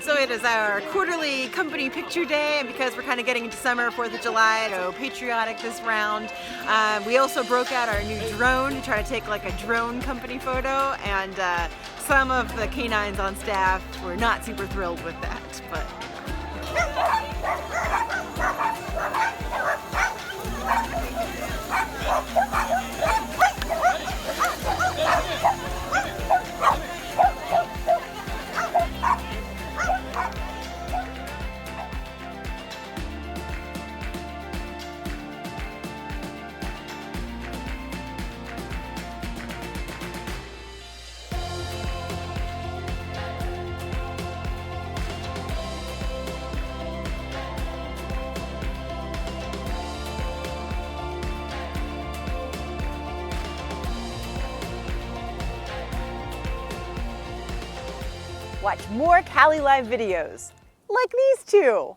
So it is our quarterly company picture day, and because we're kind of getting into summer, 4th of July, so patriotic this round. We also broke out our new drone to try to take like a drone company photo, and some of the canines on staff were not super thrilled with that, but. Watch more Cali Live videos like these two.